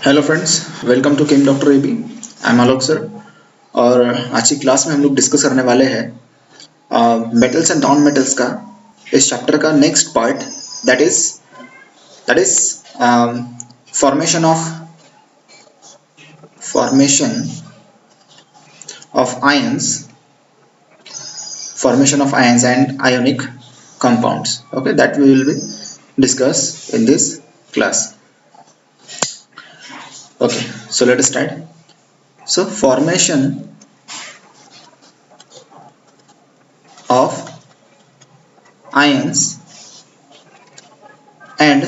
Hello friends, welcome to chem doctor AB. I am Alok sir. और आज की class में हम लोग डिस्कस करने वाले हैं मेटल्स एंड नॉन मेटल्स का इस चैप्टर का next part, that is formation of ions and ionic compounds. Okay, that we will be discuss in this class. Okay, so let us start. So formation of ions and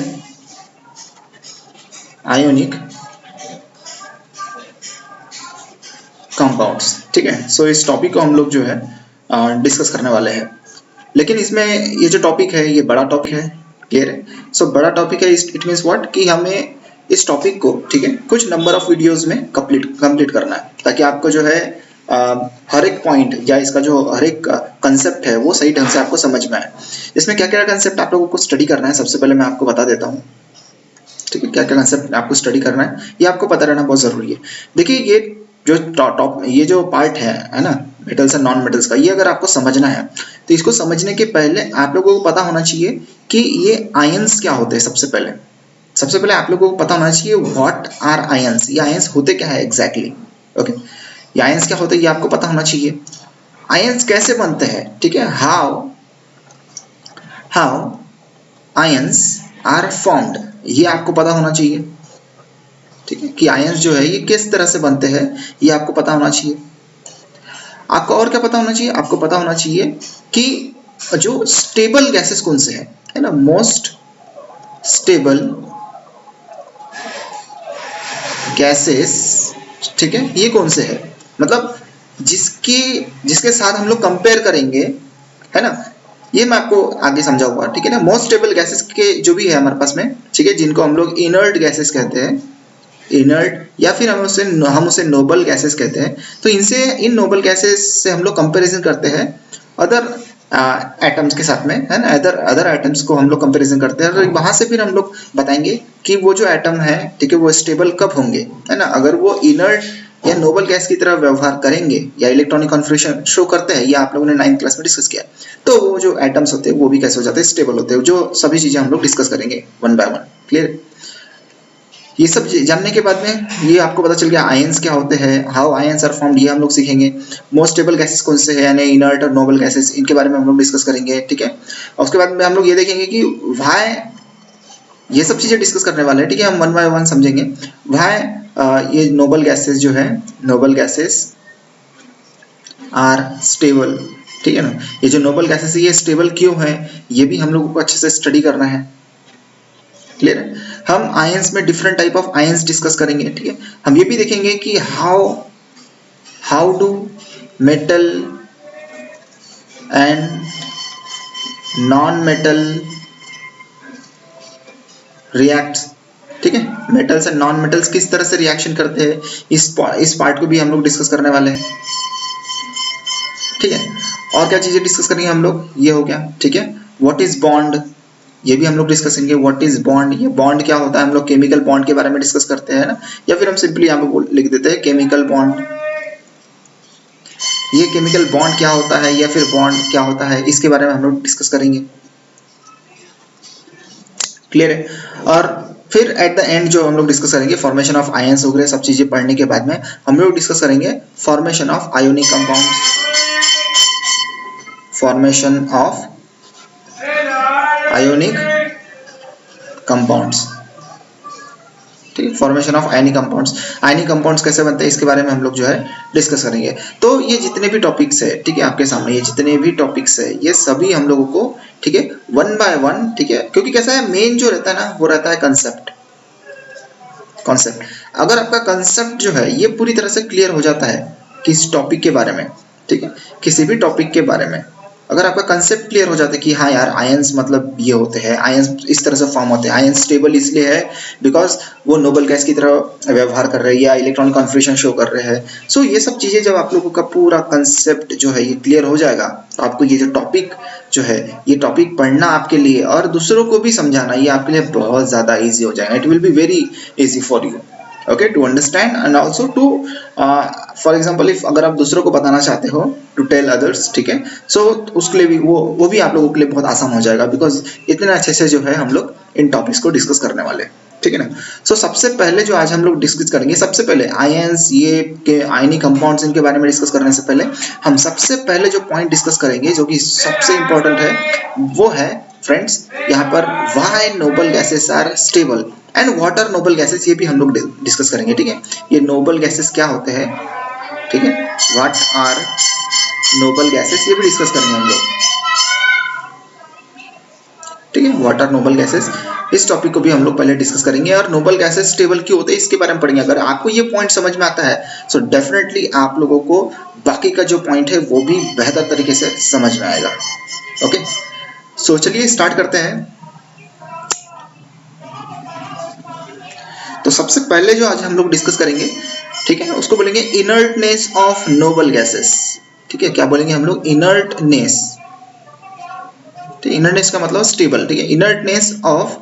ionic compounds. ठीक है, so इस topic को हम लोग जो है discuss करने वाले हैं, लेकिन इसमें ये जो टॉपिक है ये बड़ा टॉपिक है। क्लियर है? सो बड़ा टॉपिक है, इट मीन्स व्हाट कि हमें इस टॉपिक को, ठीक है, कुछ नंबर ऑफ वीडियोस में कंप्लीट करना है, ताकि आपको जो है हर एक पॉइंट या इसका जो हर एक कंसेप्ट है वो सही ढंग से आपको समझ में आए। इसमें क्या क्या कंसेप्ट आप लोगों को स्टडी करना है, सबसे पहले मैं आपको बता देता हूँ। ठीक है, क्या क्या कंसेप्ट आपको स्टडी करना है ये आपको पता रहना बहुत जरूरी है। देखिए, ये जो पार्ट है ना, मेटल्स एंड नॉन मेटल्स का, ये अगर आपको समझना है तो इसको समझने के पहले आप लोगों को पता होना चाहिए कि ये आयंस क्या होते हैं। सबसे पहले आप लोगों को पता होना चाहिए व्हाट आर आयंस, ये आयंस होते क्या है एग्जैक्टली। ओके, ये आयंस क्या होते हैं ये आपको पता होना चाहिए। आयंस कैसे बनते हैं, ठीक है, हाउ आयंस आर फॉर्म्ड, ये आपको पता होना चाहिए। ठीक है, कि आयंस जो है ये किस तरह से बनते हैं ये आपको पता होना चाहिए। आपको और क्या पता होना चाहिए? आपको पता होना चाहिए कि जो स्टेबल गैसेस कौन से है ना, मोस्ट स्टेबल गैसेस, ठीक है, ये कौन से है, मतलब जिसके साथ हम लोग कंपेयर करेंगे, है ना, ये मैं आपको आगे समझाऊंगा। ठीक है ना, मोस्ट स्टेबल गैसेस के जो भी है हमारे पास में, ठीक है, जिनको हम लोग इनर्ट गैसेस कहते हैं, इनर्ट, या फिर हम उसे नोबल गैसेस कहते हैं। तो इन नोबल गैसेस से हम लोग कंपैरिजन करते हैं अदर एटम्स के साथ में, है ना, अदर एटम्स को हम लोग कंपैरिजन करते हैं, और वहां से फिर हम लोग बताएंगे कि वो जो एटम है, ठीक है, वो स्टेबल कब होंगे, है ना। अगर वो इनर्ट या नोबल गैस की तरह व्यवहार करेंगे या इलेक्ट्रॉनिक कॉन्फिगरेशन शो करते हैं, या आप लोगों ने 9th क्लास में डिस्कस किया, तो वो जो एटम्स होते हैं वो भी कैसे हो जाते हैं, स्टेबल होते हैं। जो सभी चीजें हम लोग डिस्कस करेंगे वन बाय वन। क्लियर? ये सब जानने के बाद में ये आपको पता चल गया आयंस क्या होते हैं, हाउ आयंस आर फॉर्म्ड, ये हम लोग सीखेंगे। मोस्ट स्टेबल गैसेस कौन से हैं, यानी इनर्ट और नोबल गैसेस, इनके बारे में हम लोग डिस्कस करेंगे। ठीक है, और उसके बाद में हम लोग ये देखेंगे कि व्हाई, ये सब चीजें डिस्कस करने वाले हैं। ठीक है, हम वन बाय वन समझेंगे व्हाई ये नोबल गैसेस जो है, नोबल गैसेस आर स्टेबल। ठीक है ना, ये जो नोबल गैसेस है ये स्टेबल क्यों है, ये भी हम लोगों को अच्छे से स्टडी करना है। क्लियर है? हम आयंस में different type of ions discuss करेंगे। ठीक है, हम ये भी देखेंगे कि how do metal and non metal react. ठीक है, मेटल्स एंड नॉन मेटल्स किस तरह से रिएक्शन करते हैं, इस पार्ट को भी हम लोग डिस्कस करने वाले हैं। ठीक है, और क्या चीजें डिस्कस करेंगे हम लोग, ये हो गया। ठीक है, व्हाट इज बॉन्ड, ये भी हम लोग डिस्कस करेंगे। व्हाट इज बॉन्ड, ये बॉन्ड क्या होता है, हम लोग केमिकल बॉन्ड के बारे में डिस्कस करते हैं ना, या फिर हम सिंपली यहाँ पे लिख देते हैं केमिकल बॉन्ड। ये केमिकल बॉन्ड क्या होता है या फिर बॉन्ड क्या होता है, इसके बारे में हम लोग डिस्कस करेंगे। क्लियर है? और फिर एट द एंड जो हम लोग डिस्कस करेंगे फॉर्मेशन ऑफ आयंस वगैरह सब चीजें पढ़ने के बाद में हम लोग डिस्कस करेंगे formation of ionic compounds, formation of ionic compounds. ठीक है, formation of ionic compounds, ionic compounds कैसे बनते हैं इसके बारे में हम लोग जो है डिस्कस करेंगे। तो ये जितने भी टॉपिक्स है, ठीक है, आपके सामने ये जितने भी टॉपिक्स है, ये सभी हम लोगों को, ठीक है, वन बाय वन, ठीक है, क्योंकि कैसा है, मेन जो रहता है ना वो रहता है कंसेप्ट। अगर आपका कंसेप्ट जो है ये पूरी तरह से क्लियर हो जाता है किस टॉपिक के बारे में, ठीक है, किसी भी टॉपिक के बारे में अगर आपका कंसेप्ट क्लियर हो जाता है कि हाँ यार आयंस मतलब ये होते हैं, आयंस इस तरह से फॉर्म होते हैं, आयंस स्टेबल इसलिए है बिकॉज वो नोबल गैस की तरह व्यवहार कर रहे हैं या इलेक्ट्रॉनिक कॉन्फिगरेशन शो कर रहे हैं। सो ये सब चीजें जब आप लोगों का पूरा कंसेप्ट जो है ये क्लियर हो जाएगा तो आपको ये जो टॉपिक जो है ये टॉपिक पढ़ना आपके लिए और दूसरों को भी समझाना ये आपके लिए बहुत ज्यादा ईजी हो जाएगा। It will be very easy for you. Okay, to understand and also to for example if अगर आप दूसरों को बताना चाहते हो, टू टेल अदर्स, ठीक है, सो उसके लिए भी वो भी आप लोगों के लिए बहुत आसान हो जाएगा, बिकॉज इतने अच्छे से जो है हम लोग इन टॉपिक्स को डिस्कस करने वाले, ठीक है ना। सो सबसे पहले जो आज हम लोग डिस्कस करेंगे, सबसे पहले आयंस, ये के आयनिक कंपाउंड्स, इनके बारे में डिस्कस करने से पहले हम सबसे पहले जो पॉइंट डिस्कस करेंगे, जो कि सबसे इंपॉर्टेंट है, वो है फ्रेंड्स यहाँ पर why noble gases are stable and what are noble gases, ये भी हम लोग डिस्कस करेंगे, ठीक है। ये नोबल गैसेस क्या होते हैं, ठीक है, व्हाट आर नोबल गैसेस, ये भी डिस्कस करेंगे हम लोग, ठीक है। व्हाट आर नोबल गैसेस, इस टॉपिक को भी हम लोग पहले डिस्कस करेंगे, और नोबल गैसेस स्टेबल क्यों होते हैं इसके बारे में पढ़ेंगे। अगर आपको ये पॉइंट समझ में आता है सो डेफिनेटली आप लोगों को बाकी का जो पॉइंट है वो भी बेहतर तरीके से समझ में आएगा। ओके, सो चलिए स्टार्ट करते हैं। तो सबसे पहले जो आज हम लोग डिस्कस करेंगे, ठीक है, उसको बोलेंगे इनर्टनेस ऑफ नोबल गैसेस, ठीक है। क्या बोलेंगे हम लोग, इनर्टनेस, ठीक है, इनर्टनेस का मतलब स्टेबल, ठीक है, इनर्टनेस ऑफ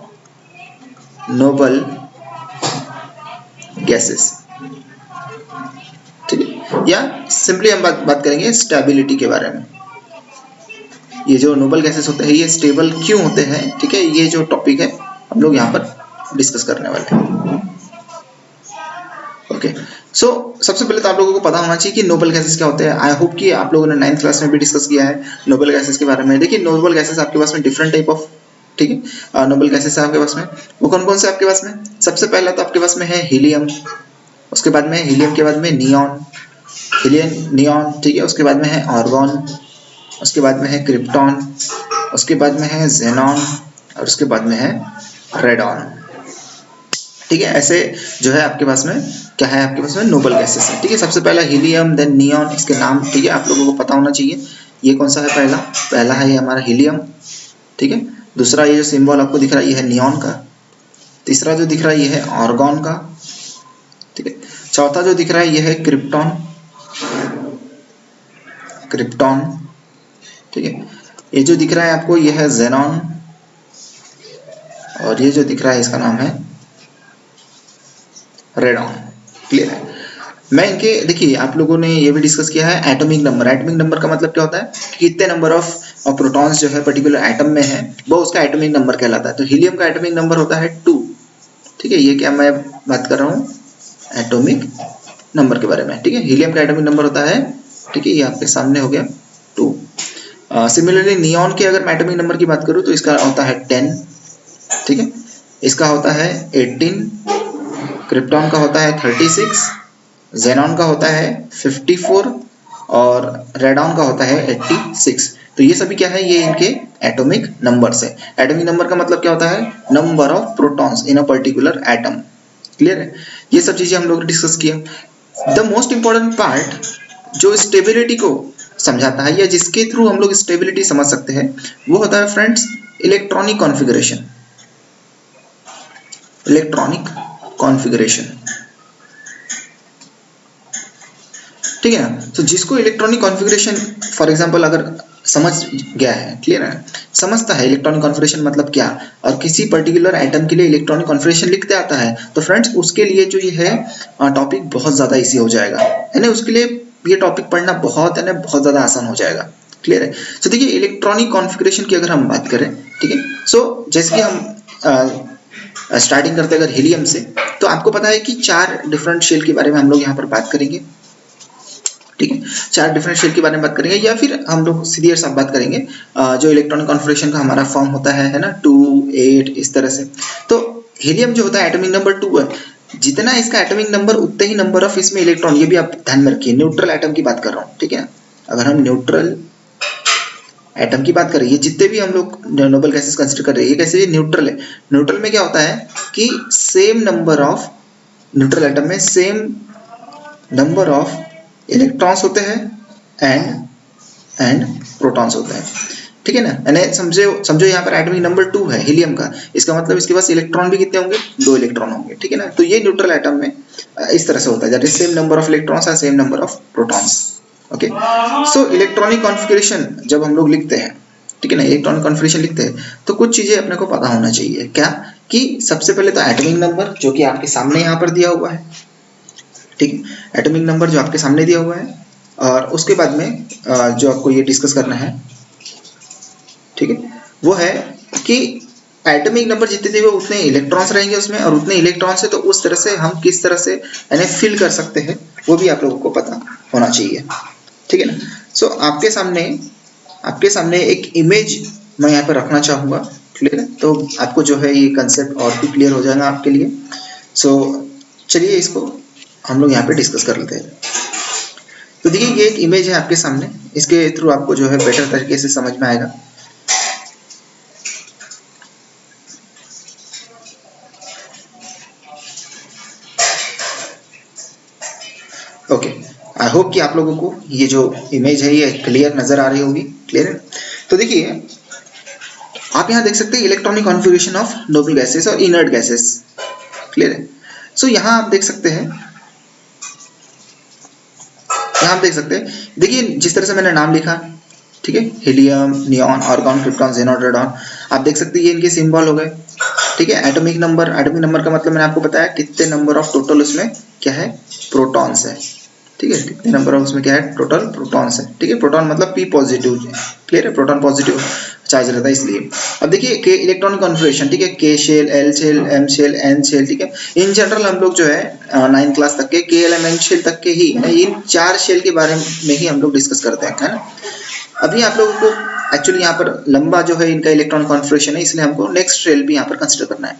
नोबल गैसेस, ठीक है, या सिंपली हम बात करेंगे स्टेबिलिटी के बारे में। ये जो नोबल गैसेस होते हैं ये स्टेबल क्यों होते हैं, ठीक है, ये जो टॉपिक है हम लोग यहाँ पर डिस्कस करने वाले हैं। ओके, सो सबसे पहले तो आप लोगों को पता होना चाहिए कि नोबल गैसेस क्या होते हैं। आई होप कि आप लोगों ने 9th क्लास में भी डिस्कस किया है नोबल गैसेस के बारे में। देखिए नोबल गैसेस आपके पास में डिफरेंट टाइप ऑफ, ठीक है, नोबल गैसेस है आपके पास में। वो कौन कौन से आपके पास में, सबसे पहला तो आपके पास में है हीलियम, उसके बाद में हीलियम के बाद में नियॉन, हीलियम नियॉन, ठीक है, उसके बाद में है आर्गॉन, उसके बाद में है क्रिप्टॉन, उसके बाद में है जेनॉन, और उसके बाद में है रेडॉन, ठीक है। ऐसे जो है आपके पास में क्या है, आपके पास में नोबल गैसेस है, ठीक है। सबसे पहला हीलियम, देन नियॉन, इसके नाम, ठीक है, आप लोगों को पता होना चाहिए। ये कौन सा है, पहला है ये हमारा हीलियम, ठीक है। दूसरा ये जो सिंबल आपको दिख रहा है ये है नियॉन का। तीसरा जो दिख रहा है ये है आर्गॉन का, ठीक है। चौथा जो दिख रहा है ये है क्रिप्टॉन, ठीक है। ये जो दिख रहा है आपको ये है जेनॉन, और ये जो दिख रहा है इसका नाम है रेडॉन। क्लियर है। मैं इनके, देखिए आप लोगों ने ये भी डिस्कस किया है एटॉमिक नंबर। एटॉमिक नंबर का मतलब क्या होता है कि कितने नंबर ऑफ प्रोटॉन्स जो है पर्टिकुलर एटम में है वो उसका एटॉमिक नंबर कहलाता है। तो हीलियम का एटॉमिक नंबर होता है 2, ठीक है। ये क्या मैं बात कर रहा हूँ एटॉमिक नंबर के बारे में, ठीक है। हीलियम का एटॉमिक नंबर होता है, ठीक है, ये आपके सामने हो गया 2। सिमिलरली नियॉन के अगर मैं एटॉमिक नंबर की बात करूँ तो इसका होता है 10, ठीक है। इसका होता है 18, क्रिप्टॉन का होता है 36, जेनॉन का होता है 54 और रेडॉन का होता है 86। तो ये सभी क्या है, ये इनके एटॉमिक नंबर्स है। एटॉमिक नंबर का मतलब क्या होता है, number of protons in a particular atom. Clear है। ये सब चीजें हम लोग डिस्कस किया। द मोस्ट इंपॉर्टेंट पार्ट जो स्टेबिलिटी को समझाता है या जिसके थ्रू हम लोग स्टेबिलिटी समझ सकते हैं वो होता है friends electronic configuration. Electronic configuration, ठीक है ना। तो जिसको इलेक्ट्रॉनिक कॉन्फ़िगरेशन फॉर एग्जांपल अगर समझ गया है, क्लियर है, समझता है इलेक्ट्रॉनिक कॉन्फ़िगरेशन मतलब क्या, और किसी पर्टिकुलर एटम के लिए इलेक्ट्रॉनिक कॉन्फ़िगरेशन लिखते आता है, तो फ्रेंड्स उसके लिए जो ये है टॉपिक बहुत ज़्यादा ईजी हो जाएगा, है ना। उसके लिए ये टॉपिक पढ़ना बहुत है ना, बहुत ज़्यादा आसान हो जाएगा। क्लियर है। तो देखिए इलेक्ट्रॉनिक कॉन्फ़िगरेशन की अगर हम बात करें, ठीक है, सो जैसे कि हम स्टार्टिंग करते हैं अगर हीलियम से, तो आपको पता है कि 4 डिफरेंट शेल के बारे में हम लोग यहाँ पर बात करेंगे, ठीक है। 4 डिफरेंट शेल के बारे में बात करेंगे, या फिर हम लोग सीधी साफ बात करेंगे जो इलेक्ट्रॉनिक कॉन्फ़िगरेशन का हमारा फॉर्म होता है ना 2, 8 इस तरह से। तो हीलियम जो होता है एटॉमिक नंबर 2 है, जितना इसका एटॉमिक नंबर उतने ही नंबर ऑफ इसमें इलेक्ट्रॉन। ये भी आप ध्यान में रखिए, न्यूट्रल एटम की बात कर रहा हूँ, ठीक है। अगर हम न्यूट्रल एटम की बात करें, ये जितने भी हम लोग नोबल गैसेस कंसीडर कर रहे हैं ये कैसे न्यूट्रल है। न्यूट्रल में क्या होता है कि same number of, neutral atom में सेम नंबर ऑफ इलेक्ट्रॉन्स होते हैं एंड प्रोटॉन्स होते हैं, ठीक है ना। यानी समझो यहाँ पर एटॉमिक नंबर 2 है हीलियम का, इसका मतलब इसके पास इलेक्ट्रॉन भी कितने होंगे, 2 इलेक्ट्रॉन होंगे, ठीक है ना। तो ये न्यूट्रल एटम में इस तरह से होता है, that is same number of electrons and same number of protons. Okay, so electronic configuration जब हम लोग लिखते हैं, ठीक है ना, इलेक्ट्रॉनिक कॉन्फ़िगरेशन लिखते हैं तो कुछ चीजें अपने को पता होना चाहिए। क्या कि सबसे पहले तो एटॉमिक नंबर जो कि आपके सामने यहाँ पर दिया हुआ है, ठीक है, एटॉमिक नंबर जो आपके सामने दिया हुआ है, और उसके बाद में जो आपको ये डिस्कस करना है, ठीक है, वो है कि एटॉमिक नंबर जितने थे वो उतने इलेक्ट्रॉन्स रहेंगे उसमें, और उतने इलेक्ट्रॉन्स है तो उस तरह से हम किस तरह से यानी फिल कर सकते हैं वो भी आप लोगों को पता होना चाहिए, ठीक है ना। सो आपके सामने एक इमेज मैं यहाँ पर रखना चाहूँगा, क्लियर है, तो आपको जो है ये कंसेप्ट और भी क्लियर हो जाएगा आपके लिए। सो चलिए इसको हम लोग यहाँ पे डिस्कस कर लेते हैं। तो देखिए ये एक इमेज है आपके सामने, इसके थ्रू आपको जो है बेटर तरीके से समझ में आएगा। ओके, आई होप कि आप लोगों को ये जो इमेज है ये क्लियर नजर आ रही होगी, क्लियर है। तो देखिए आप यहाँ देख सकते हैं electronic configuration of noble gases और इनर्ट गैसेस, क्लियर है। सो यहाँ आप देख सकते हैं, देखिए जिस तरह से मैंने नाम लिखा, ठीक है, helium, neon, argon, krypton, xenon, radon, आप देख सकते हैं ये इनके सिंबल हो गए, ठीक है। एटॉमिक नंबर का मतलब मैंने आपको बताया कितने नंबर ऑफ टोटल उसमें क्या है, प्रोटॉन्स है, ठीक है, कितने नंबर ऑफ उसमें क्या है, टोटल प्रोटॉन्स है, ठीक है। प्रोटॉन मतलब P पॉजिटिव, क्लियर है, प्रोटॉन पॉजिटिव चार्ज रहता है इसलिए। अब देखिए के इलेक्ट्रॉनिक कॉन्फ़िगरेशन, ठीक है, K shell, L shell, M shell, N shell, ठीक है। इन जनरल हम लोग जो है 9th क्लास तक के K, L, M, N shell तक के ही इन 4 शेल के बारे में ही हम लोग डिस्कस करते हैं, है ना। अभी आप लोगों को एक्चुअली यहाँ पर लंबा जो है इनका इलेक्ट्रॉनिक कॉन्फ़िगरेशन है, इसलिए हमको नेक्स्ट शेल भी यहाँ पर कंसिडर करना है।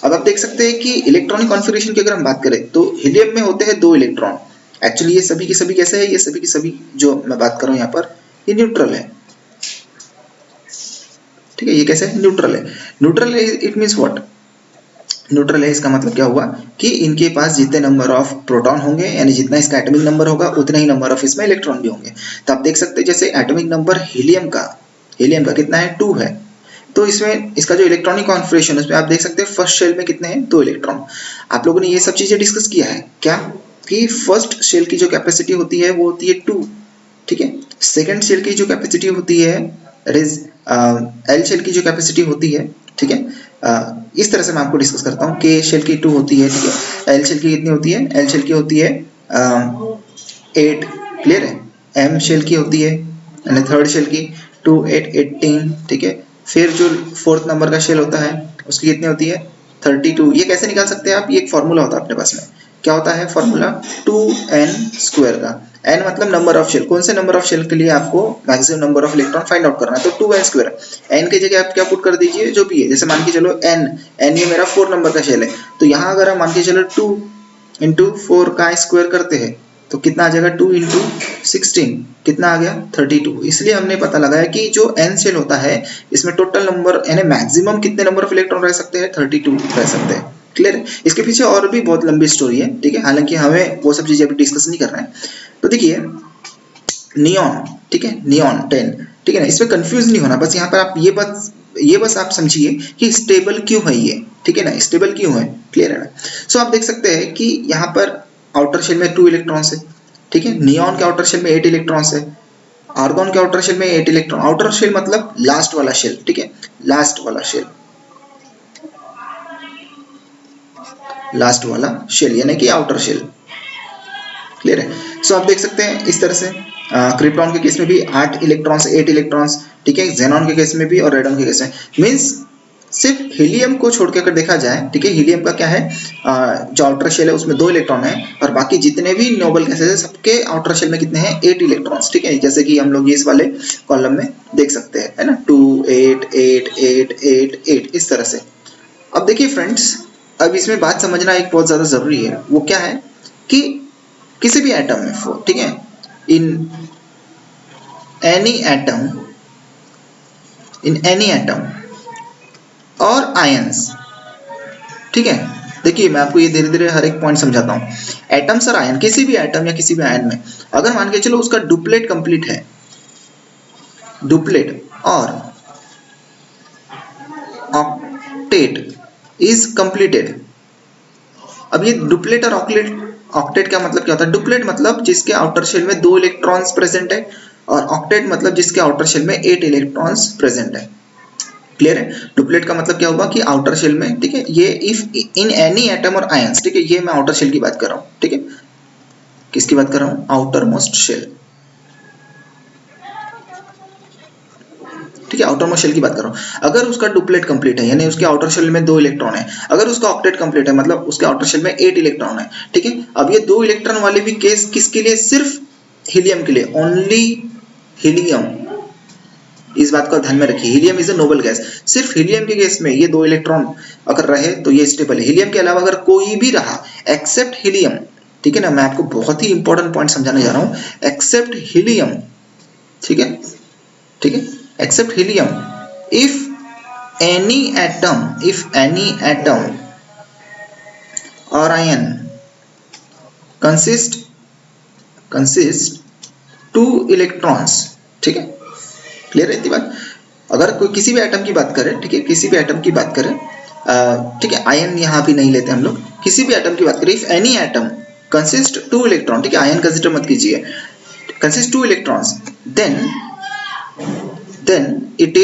अब आप देख सकते हैं कि इलेक्ट्रॉनिक कॉन्फ़िगरेशन की अगर हम बात करें तो हीलियम में होते हैं 2 इलेक्ट्रॉन। एक्चुअली ये सभी की सभी कैसे है, ये सभी की सभी जो मैं बात कर रहा हूँ यहाँ पर ये न्यूट्रल है, ठीक है। ये कैसे है, न्यूट्रल है। न्यूट्रल है इट मीन्स व्हाट, न्यूट्रल है इसका मतलब क्या हुआ कि इनके पास जितने नंबर ऑफ प्रोटॉन होंगे यानी जितना इसका एटॉमिक नंबर होगा उतने ही नंबर ऑफ इसमें इलेक्ट्रॉन भी होंगे। तो आप देख सकते हैं जैसे एटॉमिक नंबर हीलियम का कितना है, 2 है, तो इसमें इसका जो इलेक्ट्रॉनिक कॉन्फ़िगरेशन उसमें आप देख सकते हैं फर्स्ट शेल में कितने हैं, 2 इलेक्ट्रॉन। आप लोगों ने ये सब चीजें डिस्कस किया है क्या, कि फर्स्ट शेल की जो कैपेसिटी होती है वो होती है 2, ठीक है। सेकंड शेल की जो कैपेसिटी होती है एल शेल की जो कैपेसिटी होती है, ठीक है, इस तरह से मैं आपको डिस्कस करता हूँ। के शेल की 2 होती है, ठीक है। एल शेल की कितनी होती है, एल शेल की होती है 8, क्लियर है। एम शेल की होती है यानी थर्ड शेल की 2, 8, 18, ठीक है। फिर जो फोर्थ नंबर का शेल होता है उसकी कितनी होती है 32। ये कैसे निकाल सकते हैं आप, ये एक फॉर्मूला होता है अपने पास में, क्या होता है फॉर्मूला, 2n² का। n मतलब नंबर ऑफ शेल, कौन से नंबर ऑफ शेल के लिए आपको maximum number of electron find out करना है, तो 2n²। n की जगह आप क्या पुट कर दीजिए, जो भी है, जैसे मान के चलो n ये मेरा 4 नंबर का शेल है, तो यहाँ अगर हम मान के चलो 2 × 4 का स्क्वायर करते हैं तो कितना आ जाएगा, 2 × 16 कितना आ गया, 32। इसलिए हमने पता लगाया कि जो n शेल होता है इसमें टोटल नंबर यानी मैक्सिमम कितने नंबर ऑफ इलेक्ट्रॉन रह सकते हैं, 32 रह सकते हैं, क्लियर है। इसके पीछे और भी बहुत लंबी स्टोरी है, ठीक है, हालांकि हमें वो सब चीजें अभी डिस्कस नहीं करना है। तो देखिए नियॉन, ठीक है, नियॉन 10, ठीक है ना, इसमें कंफ्यूज नहीं होना, बस यहाँ पर आप ये बस आप समझिए कि स्टेबल क्यों है ये, ठीक है ना, स्टेबल क्यों है, क्लियर है ना। सो आप देख सकते हैं कि यहाँ पर आउटर शेल में 2 इलेक्ट्रॉन्स है, ठीक है। नियॉन के आउटर शेल में 8 इलेक्ट्रॉन्स है, आर्गॉन के आउटर शेल में 8 इलेक्ट्रॉन। आउटर शेल मतलब लास्ट वाला शेल, ठीक है, लास्ट वाला शेल यानी कि आउटर शेल, क्लियर है। सो आप देख सकते हैं इस तरह से क्रिप्टॉन के केस में भी 8 इलेक्ट्रॉन्स, ठीक है, ज़ेनॉन के केस में भी और रेडॉन के केस में। मींस सिर्फ हीलियम को छोड़ के अगर देखा जाए, ठीक है, हीलियम का क्या है, जो आउटर शेल है उसमें 2 इलेक्ट्रॉन है, और बाकी जितने भी नोबल गैसेस है सबके आउटर शेल में कितने हैं, 8 इलेक्ट्रॉन्स, ठीक है, जैसे कि हम लोग इस वाले कॉलम में देख सकते हैं, है ना, 2 8 8 8 8 8 इस तरह से। अब देखिए फ्रेंड्स, अब इसमें बात समझना एक बहुत ज्यादा जरूरी है, वो क्या है कि किसी भी एटम में, ठीक है, इन एनी एटम और आयंस, ठीक है। देखिए मैं आपको ये धीरे धीरे हर एक पॉइंट समझाता हूँ। एटम्स और आयन, किसी भी एटम या किसी भी आयन में अगर मान के चलो उसका डुप्लेट कंप्लीट है, डुप्लेट और ऑक्टेट इज कंप्लीटेड। अब ये डुप्लेट और ऑक्टेट का मतलब क्या होता है, डुप्लेट मतलब जिसके आउटर शेल में 2 इलेक्ट्रॉन्स प्रेजेंट है, और ऑक्टेट मतलब जिसके आउटर शेल में 8 इलेक्ट्रॉन्स प्रेजेंट है, क्लियर है? डुप्लेट का मतलब क्या होगा कि आउटर शेल में, ठीक है, ये इफ इन एनी एटम और आयंस, ठीक है, ये मैं आउटर शेल की बात कर रहा हूँ, ठीक है, किसकी बात कर रहा हूँ? आउटर मोस्ट शेल, ठीक है, आउटर मोस्ट शेल की बात कर रहा हूँ। अगर उसका डुप्लेट कंप्लीट है, यानी उसके आउटर शेल में 2 इलेक्ट्रॉन है, अगर उसका ऑक्टेट कंप्लीट है मतलब उसके आउटर शेल में 8 इलेक्ट्रॉन है, ठीक है। अब ये 2 इलेक्ट्रॉन वाले भी केस किसके लिए? सिर्फ हीलियम के लिए, ओनली हीलियम। इस बात को ध्यान में रखिए, helium is a noble gas. सिर्फ हीलियम के केस में ये 2 इलेक्ट्रॉन अगर रहे तो ये स्टेबल है। हीलियम के अलावा अगर कोई भी रहा एक्सेप्ट हीलियम, ठीक है ना, मैं आपको बहुत ही इंपॉर्टेंट पॉइंट समझाने जा रहा हूं, एक्सेप्ट हीलियम, ठीक है, ठीक है, except helium, if any atom or ion consist 2 electrons, ठीक है, क्लियर है इतनी बात? अगर कोई किसी भी एटम की बात करें, ठीक है, किसी भी एटम की बात करें, ठीक है, आयन यहाँ भी नहीं लेते हम लोग, किसी भी एटम की बात करें, if any atom consist 2 electron, ठीक है, आयन कंसिडर मत कीजिए, consist 2 electrons, then it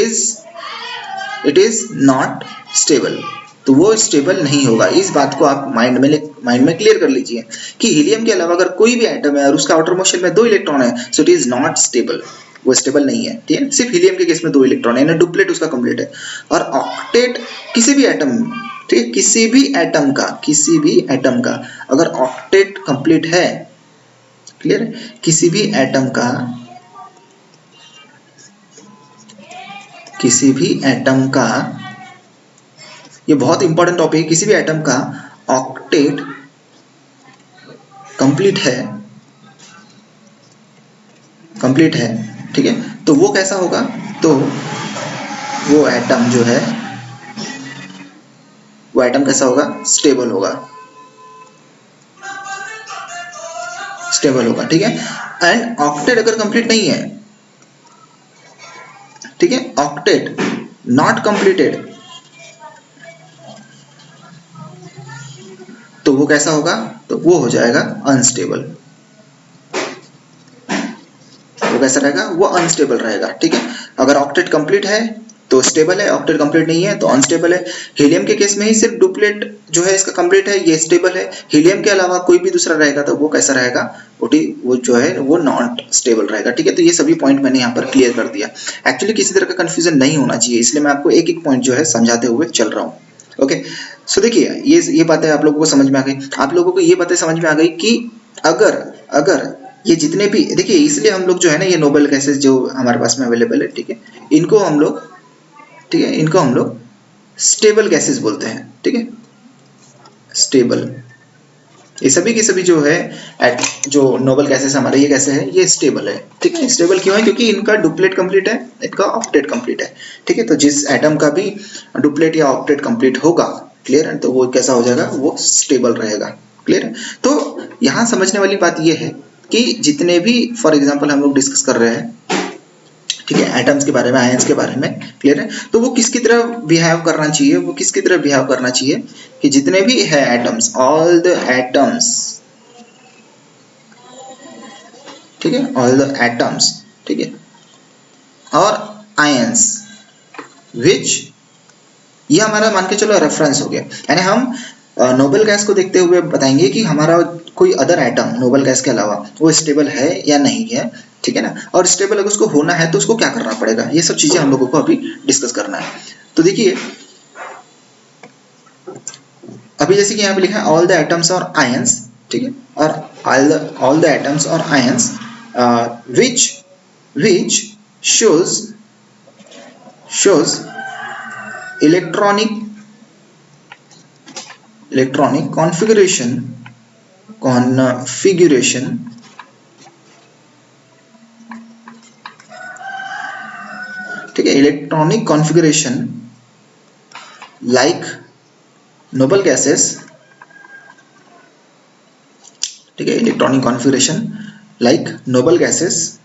is not stable, तो वो स्टेबल नहीं होगा। इस बात को आप माइंड में क्लियर कर लीजिए कि हीलियम के अलावा अगर कोई भी एटम है और उसका आउटर मोस्ट शेल में 2 इलेक्ट्रॉन है, so it is not stable, वो स्टेबल नहीं है, ठीक है। सिर्फ हीलियम के केस में 2 इलेक्ट्रॉन है, डुप्लेट उसका कंप्लीट है। और ऑक्टेट किसी भी एटम, ठीक है, किसी भी एटम का अगर ऑक्टेट कंप्लीट है, क्लियर है, किसी भी एटम का, ये बहुत इंपॉर्टेंट टॉपिक है, किसी भी एटम का ऑक्टेट कंप्लीट है, ठीक है, तो वो कैसा होगा? तो वो एटम जो है, वो एटम कैसा होगा? स्टेबल होगा, ठीक है। एंड ऑक्टेट अगर कंप्लीट नहीं है, ठीक है, ऑक्टेट नॉट कंप्लीटेड, तो वो कैसा होगा? तो वो हो जाएगा अनस्टेबल। वो कैसा रहेगा? वो अनस्टेबल रहेगा, ठीक है। अगर ऑक्टेट कंप्लीट है तो स्टेबल है, ऑक्टेट कंप्लीट नहीं है तो अनस्टेबल है। हीलियम के केस में ही सिर्फ डुप्लेट जो है इसका कंप्लीट है, ये स्टेबल है। हीलियम के अलावा कोई भी दूसरा रहेगा तो वो कैसा रहेगा? वो जो है वो नॉट स्टेबल रहेगा, ठीक है। तो ये सभी पॉइंट मैंने यहाँ पर क्लियर कर दिया। एक्चुअली किसी तरह का कंफ्यूजन नहीं होना चाहिए, इसलिए मैं आपको एक एक पॉइंट जो है समझाते हुए चल रहा हूँ। ओके, सो देखिए ये बातें आप लोगों को समझ में आ गई। आप लोगों को ये बातें समझ में आ गई कि अगर ये जितने भी, देखिए इसलिए हम लोग जो है ना, ये नोबल गैसेस जो हमारे पास में अवेलेबल है, ठीक है, इनको हम लोग, ठीक है, इनको हम लोग स्टेबल गैसेस बोलते हैं, ठीक है, स्टेबल। ये सभी की सभी जो है जो नोबल गैसेस हमारे ये कैसे है? ये स्टेबल है, ठीक है। स्टेबल क्यों है? क्योंकि इनका डुप्लेट कंप्लीट है, इनका ऑक्टेट कंप्लीट है, ठीक है। तो जिस एटम का भी डुप्लेट या ऑक्टेट कंप्लीट होगा, क्लियर है, तो वो कैसा हो जाएगा? वो स्टेबल रहेगा, क्लियर है। तो यहाँ समझने वाली बात ये है कि जितने भी फॉर एग्जांपल हम लोग डिस्कस कर रहे हैं, ठीक है, एटम्स के बारे में, आयंस के बारे में, क्लियर है, तो वो किसकी तरह बिहेव करना चाहिए? वो किसकी तरह बिहेव करना चाहिए कि जितने भी है एटम्स, ऑल द एटम्स, ठीक है, ऑल द एटम्स, ठीक है, और आयंस विच, ये हमारा मान के चलो रेफरेंस हो गया। यानी हम नोबल गैस को देखते हुए बताएंगे कि हमारा कोई अदर एटम नोबल गैस के अलावा वो स्टेबल है या नहीं है, ठीक है ना। और स्टेबल अगर उसको होना है तो उसको क्या करना पड़ेगा, ये सब चीजें हम लोगों को अभी डिस्कस करना है। तो देखिए अभी जैसे कि यहाँ पे लिखा है ऑल द एटम्स और आयंस, ठीक है, और ऑल द एटम्स और ions which shows electronic configuration, ठीक है, electronic configuration like noble gases, ठीक है, electronic configuration like noble gases,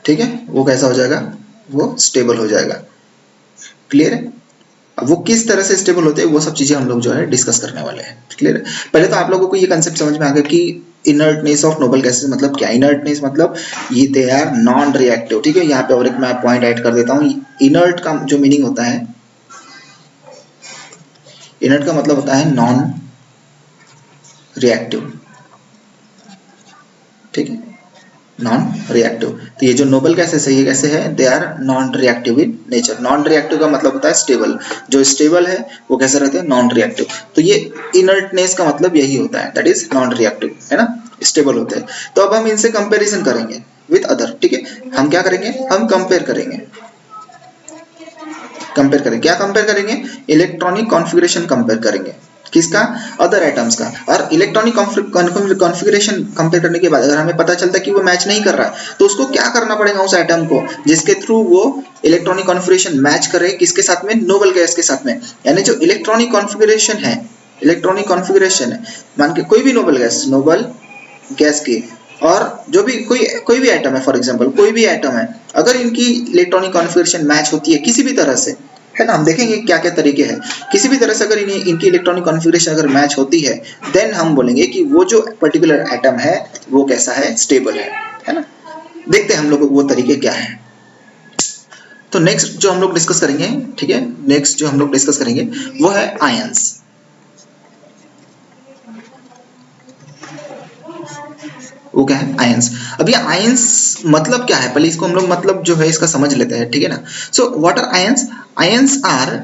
ठीक है, वो कैसा हो जाएगा? वो स्टेबल हो जाएगा, क्लियर है। अब वो किस तरह से स्टेबल होते हैं वो सब चीजें हम लोग जो है डिस्कस करने वाले हैं, क्लियर है। पहले तो आप लोगों को ये कंसेप्ट समझ में आ गया कि इनर्टनेस ऑफ नोबल गैसेस मतलब क्या? इनर्टनेस मतलब ये दे आर नॉन रिएक्टिव, ठीक है। यहाँ पे और एक मैं पॉइंट ऐड कर देता हूँ, इनर्ट का जो मीनिंग होता है, इनर्ट का मतलब होता है नॉन रिएक्टिव, ठीक है, नॉन रिएक्टिव। तो ये जो नोबल गैसेस है ये कैसे है? They are non reactive in nature. Non reactive का मतलब होता है स्टेबल, जो स्टेबल है वो कैसे रहते हैं? Non reactive. तो ये इनर्टनेस का मतलब यही होता है, दैट इज नॉन रिएक्टिव, है ना, स्टेबल होते हैं। तो अब हम इनसे कंपैरिजन करेंगे विद अदर, ठीक है। हम क्या करेंगे? हम कंपेयर करेंगे, कंपेयर करेंगे। क्या कंपेयर करेंगे? इलेक्ट्रॉनिक कॉन्फ़िगरेशन कंपेयर करेंगे। किसका? अदर एटम्स का। और इलेक्ट्रॉनिक कॉन्फ़िगरेशन कंपेयर करने के बाद अगर हमें पता चलता है कि वो मैच नहीं कर रहा है, तो उसको क्या करना पड़ेगा उस एटम को जिसके थ्रू वो इलेक्ट्रॉनिक कॉन्फ़िगरेशन मैच करे? किसके साथ में? नोबल गैस के साथ में। यानी जो इलेक्ट्रॉनिक कॉन्फ़िगरेशन है, इलेक्ट्रॉनिक कॉन्फ़िगरेशन है, मान के कोई भी नोबल गैस की, और जो भी कोई भी एटम है, फॉर एग्जांपल कोई भी एटम है, अगर इनकी इलेक्ट्रॉनिक कॉन्फ़िगरेशन मैच होती है किसी भी तरह से, है ना, हम देखेंगे क्या क्या तरीके हैं, किसी भी तरह से अगर इनकी इलेक्ट्रॉनिक कॉन्फ़िगरेशन अगर मैच होती है, देन हम बोलेंगे कि वो जो पर्टिकुलर एटम है वो कैसा है? स्टेबल है ना। देखते हैं हम लोग वो तरीके क्या है। तो नेक्स्ट जो हम लोग डिस्कस करेंगे, ठीक है, नेक्स्ट जो हम लोग डिस्कस करेंगे वो है आयंस। वो क्या है? आयंस। अब ये आयंस मतलब क्या है? पहले इसको हम लोग मतलब जो है इसका समझ लेते हैं, ठीक है ना। So what are ions? Ions are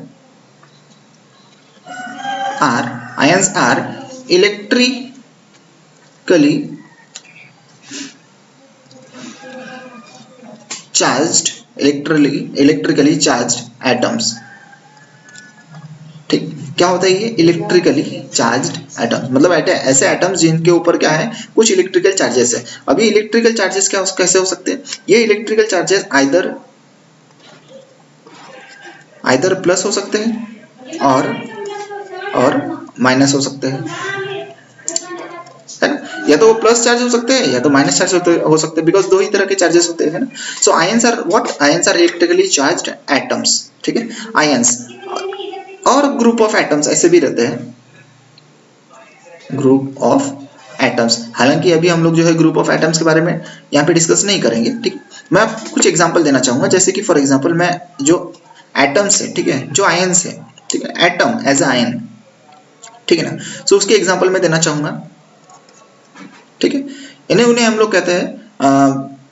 electrically charged atoms, ठीक। क्या होता है ये? इलेक्ट्रिकली चार्ज्ड एटम्स मतलब ऐसे एटम्स जिनके ऊपर क्या है? कुछ इलेक्ट्रिकल चार्जेस है। अभी इलेक्ट्रिकल चार्जेस कैसे हो सकते हैं? ये इलेक्ट्रिकल चार्जेस आइदर प्लस हो सकते हैं और माइनस हो सकते हैं, है ना। या तो वो प्लस चार्ज हो सकते हैं या तो माइनस चार्ज हो सकते हैं, बिकॉज दो ही तरह के चार्जेस होते हैं, है ना। So ions are what? Ions are electrically charged atoms, ठीक है। आयंस और ग्रुप ऑफ एटम्स ऐसे भी रहते हैं, ग्रुप ऑफ एटम्स। हालांकि अभी हम लोग जो है ग्रुप ऑफ एटम्स के बारे में यहाँ पे डिस्कस नहीं करेंगे, ठीक। मैं कुछ एग्जांपल देना चाहूंगा, जैसे कि फॉर एग्जांपल मैं जो एटम्स है, ठीक है, जो आयंस है, ठीक है, एटम एज आयन, ठीक है ना। सो उसके एग्जांपल में देना चाहूंगा, ठीक है। उन्हें हम लोग कहते हैं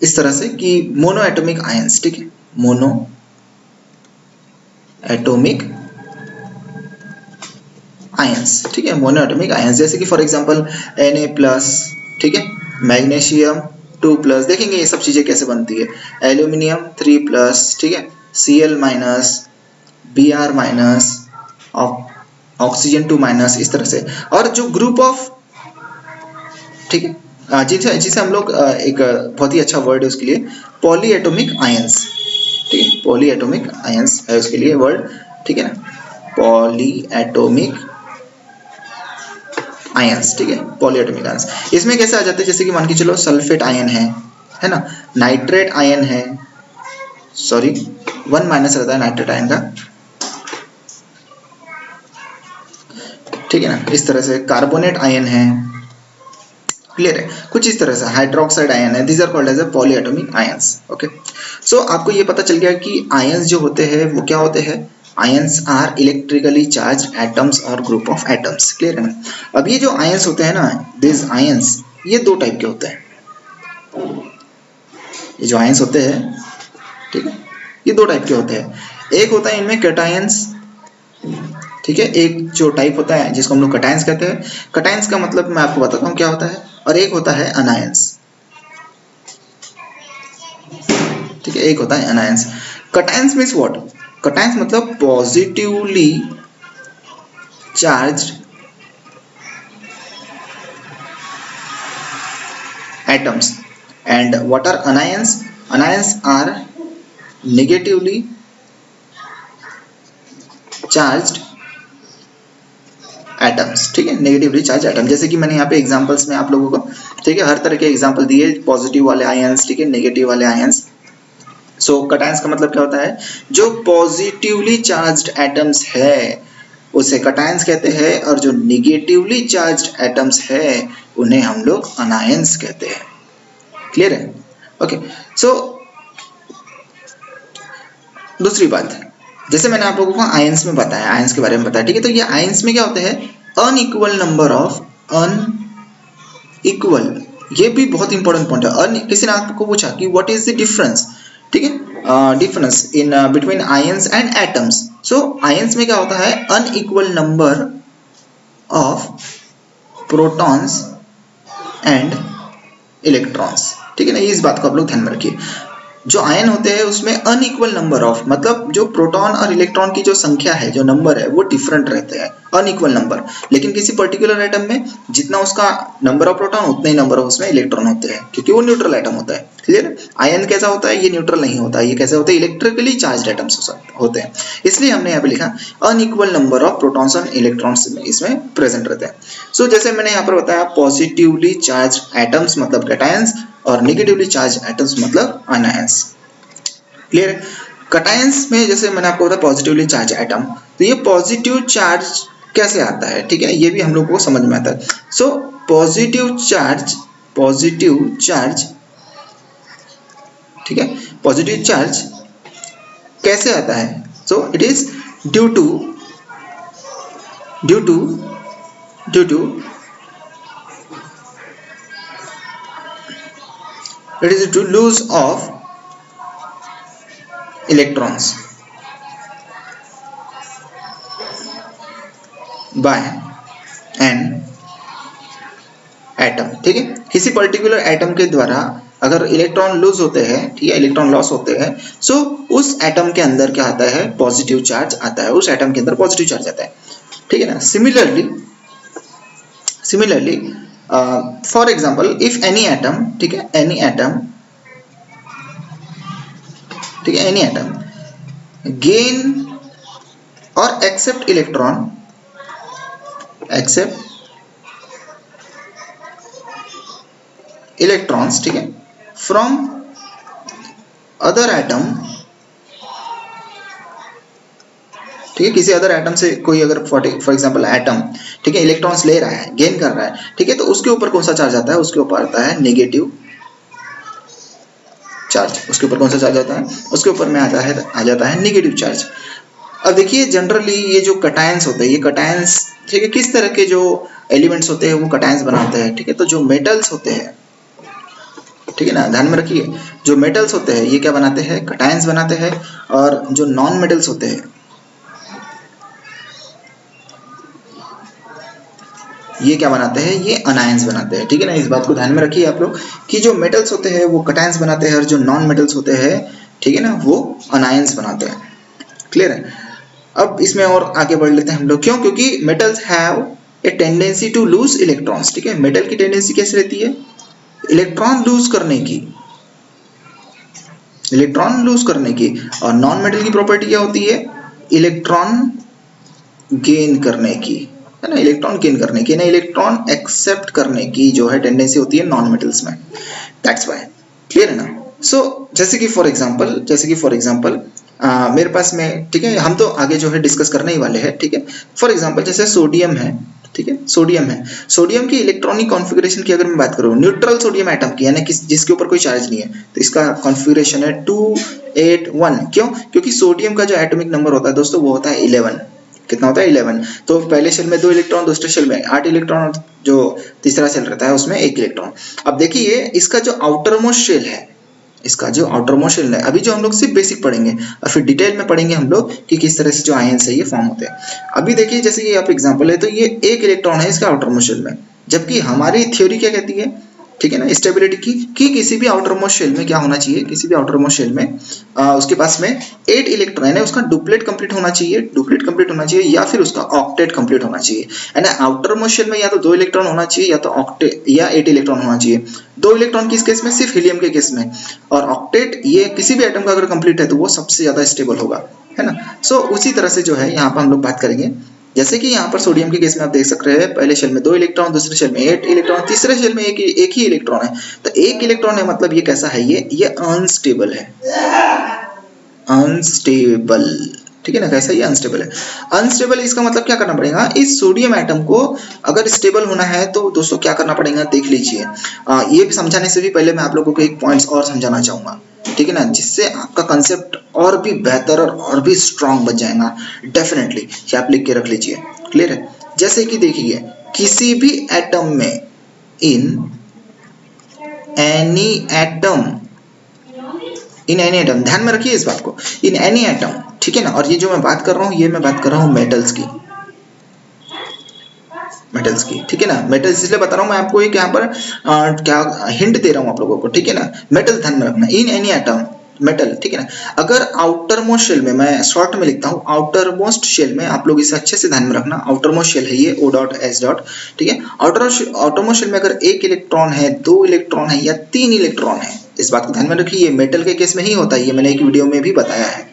इस तरह से कि मोनो एटॉमिक आयंस, ठीक है, मोनो एटॉमिक आयंस, ठीक है, मोनो एटॉमिक आयंस। जैसे कि फॉर एग्जांपल Na+, ठीक है, मैग्नीशियम 2+, देखेंगे ये सब चीजें कैसे बनती है, एल्यूमिनियम 3+, ठीक है, Cl-, Br-, ऑक्सीजन 2-, इस तरह से। और जो ग्रुप ऑफ, ठीक है, जिसे हम लोग एक बहुत ही अच्छा वर्ड है उसके लिए, पॉली एटॉमिक आयंस, ठीक है, पॉली एटॉमिक आयंस है उसके लिए वर्ड, ठीक है ना, पॉली एटॉमिक आयंस, ठीक है, पॉली एटॉमिक आयंस। इसमें कैसे आ जाते हैं? जैसे कि मान के चलो सल्फेट आयन है ना, नाइट्रेट आयन है, सॉरी 1- रहता है नाइट्रेट आयन का, ठीक है ना, इस तरह से कार्बोनेट आयन है, क्लियर है, कुछ इस तरह से हाइड्रोक्साइड आयन है, these are called as a poly atomic ions. Okay, so आपको ये पता चल गया कि आयंस जो होते हैं वो क्या होते हैं? Ions are electrically charge atoms और ग्रुप ऑफ एटम्स, क्लियर है ना। अब ये जो आयंस होते हैं ना, दिस आयंस, ये दो टाइप के होते हैं। ये जो आयंस होते हैं, ठीक है, ये दो टाइप के होते हैं। एक होता है इनमें कैटायंस, ठीक है, एक जो टाइप होता है जिसको हम लोग कैटायंस कहते हैं, कैटायंस का मतलब मैं आपको बताता हूँ क्या होता है, और एक होता है अनायंस, ठीक है, एक होता है anions. Cations means what? Cations मतलब positively charged atoms, and what are anions? Anions are negatively charged atoms, ठीक है, नेगेटिवली चार्ज एटम। जैसे कि मैंने यहाँ पे एग्जांपल्स में आप लोगों को, ठीक है, हर तरह के एग्जांपल दिए, पॉजिटिव वाले आयंस, ठीक है, नेगेटिव वाले आयंस। सो कैटायंस का मतलब क्या होता है? जो पॉजिटिवली चार्ज्ड एटम्स है उसे कटायंस कहते हैं, और जो निगेटिवली चार्ज्ड एटम्स है उन्हें हम लोग अनायंस कहते हैं। क्लियर है? ओके, सो दूसरी बात, जैसे मैंने आप लोगों को आयंस में बताया, आयंस के बारे में बताया, ठीक है। तो ये आयंस में क्या होते हैं, अनइक्वल नंबर ऑफ अनइक्वल, ये भी बहुत इंपॉर्टेंट पॉइंट है। किसी ने आपको पूछा कि व्हाट इज द डिफरेंस, ठीक है, difference in between ions and atoms. So ions में क्या होता है, unequal number of protons and electrons, ठीक है ना। इस बात को आप लोग ध्यान में रखिए। जो आयन होते हैं उसमें अनइक्वल नंबर ऑफ, मतलब जो प्रोटॉन और इलेक्ट्रॉन की जो संख्या है, जो नंबर है, वो डिफरेंट रहते हैं, अनइक्वल नंबर। लेकिन किसी पर्टिकुलर एटम में जितना उसका नंबर ऑफ प्रोटॉन उतने ही नंबर ऑफ उसमें इलेक्ट्रॉन होते हैं, क्योंकि वो न्यूट्रल एटम होता है। क्लियर? आयन कैसा होता है, ये न्यूट्रल नहीं होता, ये कैसे होते हैं, इलेक्ट्रिकली चार्ज एटम्स होते हैं। इसलिए हमने यहाँ पे लिखा अनइक्वल नंबर ऑफ प्रोटॉन्स और इलेक्ट्रॉन्स इसमें प्रेजेंट रहते हैं। सो जैसे मैंने यहाँ पर बताया, पॉजिटिवली चार्ज एटम्स मतलब कैटायंस, और निगेटिवली चार्ज एटम्स मतलब अनायंस। क्लियर है? कटायंस में जैसे मैंने आपको बताया पॉजिटिवली चार्ज एटम, तो ये पॉजिटिव चार्ज कैसे आता है, ठीक है, ये भी हम लोग को समझ में आता है। सो पॉजिटिव चार्ज, ठीक है, पॉजिटिव चार्ज कैसे आता है? So it is due to lose of electrons by an atom, ठीक है। किसी पर्टिकुलर एटम के द्वारा अगर इलेक्ट्रॉन लूज होते हैं, ठीक है, इलेक्ट्रॉन लॉस होते हैं, सो उस एटम के अंदर क्या आता है, पॉजिटिव चार्ज आता है, उस एटम के अंदर पॉजिटिव चार्ज आता है, ठीक है ना। Similarly for example, if any atom, ठीक है, any atom gain or accept electrons, ठीक है, from other atom, ठीक है, किसी अदर एटम से कोई अगर फॉर एग्जांपल एटम, ठीक है, इलेक्ट्रॉन्स ले रहा है, गेन कर रहा है, ठीक है, तो उसके ऊपर कौन सा चार्ज आता है, उसके ऊपर आता है नेगेटिव चार्ज। उसके ऊपर कौन सा चार्ज आता है, उसके ऊपर में आ जाता है नेगेटिव चार्ज। अब देखिए, जनरली ये जो कटायंस होते हैं, ये कटायंस, ठीक है, किस तरह के जो एलिमेंट्स होते हैं वो कटायंस बनाते हैं, ठीक है। तो जो मेटल्स होते हैं, ठीक है ना, ध्यान में रखिए, जो मेटल्स होते हैं ये क्या बनाते हैं, कटायंस बनाते हैं, और जो नॉन मेटल्स होते हैं ये क्या बनाते हैं, ये अनायंस बनाते हैं, ठीक है ना। इस बात को ध्यान में रखिए आप लोग कि जो मेटल्स होते हैं वो कटायंस बनाते हैं, और जो नॉन मेटल्स होते हैं, ठीक है ना, वो अनायंस बनाते हैं। क्लियर है? अब इसमें और आगे बढ़ लेते हैं हम लोग। क्यों? क्योंकि metals have a tendency to lose electrons, ठीक है। मेटल की टेंडेंसी कैसे रहती है, इलेक्ट्रॉन लूज करने की, और नॉन मेटल की प्रॉपर्टी क्या होती है, इलेक्ट्रॉन गेन करने की, है ना, इलेक्ट्रॉन गेन करने की ना, इलेक्ट्रॉन एक्सेप्ट करने की जो है टेंडेंसी होती है नॉन मेटल्स में। That's why. क्लियर है ना? सो जैसे कि फॉर एग्जांपल मेरे पास में, ठीक है, हम तो आगे जो है डिस्कस करने ही वाले हैं, ठीक है। फॉर एग्जांपल जैसे सोडियम है, ठीक है, सोडियम की इलेक्ट्रॉनिक कॉन्फ़िगरेशन की अगर मैं बात करूँ, न्यूट्रल सोडियम एटम की, यानी जिसके ऊपर कोई चार्ज नहीं है, तो इसका कॉन्फ़िगरेशन है 281। क्यों? क्योंकि सोडियम का जो एटॉमिक नंबर होता है दोस्तों वो होता है 11। कितना होता है, 11। तो पहले शेल में 2 इलेक्ट्रॉन, दूसरे शेल में 8 इलेक्ट्रॉन, जो तीसरा शेल रहता है उसमें 1 इलेक्ट्रॉन। अब देखिए इसका जो आउटर मोस्ट शेल है, अभी जो हम लोग सिर्फ बेसिक पढ़ेंगे, और फिर डिटेल में पढ़ेंगे हम लोग कि किस तरह से जो आयंस है ये फॉर्म होते हैं। अभी देखिए जैसे कि आप एग्जांपल है, तो ये 1 इलेक्ट्रॉन है इसका आउटर मोस्ट शेल में, जबकि हमारी थ्योरी क्या कहती है, ठीक है ना, स्टेबिलिटी की, कि किसी भी आउटर मोस्ट शेल में क्या होना चाहिए, किसी भी आउटर मोस्ट शेल में उसके पास में 8 इलेक्ट्रॉन है, उसका डुप्लेट कंप्लीट होना चाहिए, या फिर उसका ऑक्टेट कंप्लीट होना चाहिए, है ना। आउटर मोस्ट शेल में या तो 2 इलेक्ट्रॉन होना चाहिए, या तो ऑक्टेट या 8 इलेक्ट्रॉन होना चाहिए। 2 इलेक्ट्रॉन किस केस में, सिर्फ हीलियम के केस में, और ऑक्टेट ये किसी भी एटम का अगर कंप्लीट है तो वो सबसे ज्यादा स्टेबल होगा, है ना। सो उसी तरह से जो है यहाँ पर हम लोग बात करेंगे, जैसे कि यहाँ पर सोडियम के केस में आप देख सकते हैं, पहले शेल में 2 इलेक्ट्रॉन, दूसरे शेल में 8 इलेक्ट्रॉन, तीसरे शेल में एक ही इलेक्ट्रॉन है। तो 1 इलेक्ट्रॉन है, मतलब ये कैसा है, ये अनस्टेबल है, ठीक ठीक है ना, कैसा ये अनस्टेबल है। अनस्टेबल इसका मतलब क्या करना पड़ेगा, इस सोडियम एटम को अगर स्टेबल होना है तो दोस्तों क्या करना पड़ेगा देख लीजिए। ये भी समझाने से भी पहले मैं आप लोगों को एक पॉइंट्स और समझाना चाहूंगा, ठीक है ना, जिससे आपका कंसेप्ट और भी बेहतर और भी स्ट्रांग बन जाएगा डेफिनेटली। ये आप लिख के रख लीजिए, क्लियर है। जैसे कि देखिए किसी भी एटम में इन एनी एटम ध्यान में रखिए इस बात को, इन एनी एटम, ठीक है ना। और ये जो मैं बात कर रहा हूँ ये मैं बात कर रहा हूँ मेटल्स की, ठीक है ना। मेटल्स इसलिए बता रहा हूँ मैं आपको एक यहाँ पर क्या हिंट दे रहा हूँ आप लोगों को, ठीक है ना। मेटल ध्यान में रखना, इन एनी एटम मेटल, ठीक है ना। अगर आउटर मोस्ट शेल में, मैं शॉर्ट में लिखता हूँ आउटर मोस्ट शेल में, आप लोग इसे अच्छे से ध्यान में रखना। आउटर मोस्ट शेल है ये O डॉट S डॉट, ठीक है। आउटर मोस्ट शेल में अगर एक इलेक्ट्रॉन है, दो इलेक्ट्रॉन है या तीन इलेक्ट्रॉन है, इस बात को ध्यान में रखिए। ये मेटल के केस में ही होता है, ये मैंने एक वीडियो में भी बताया है।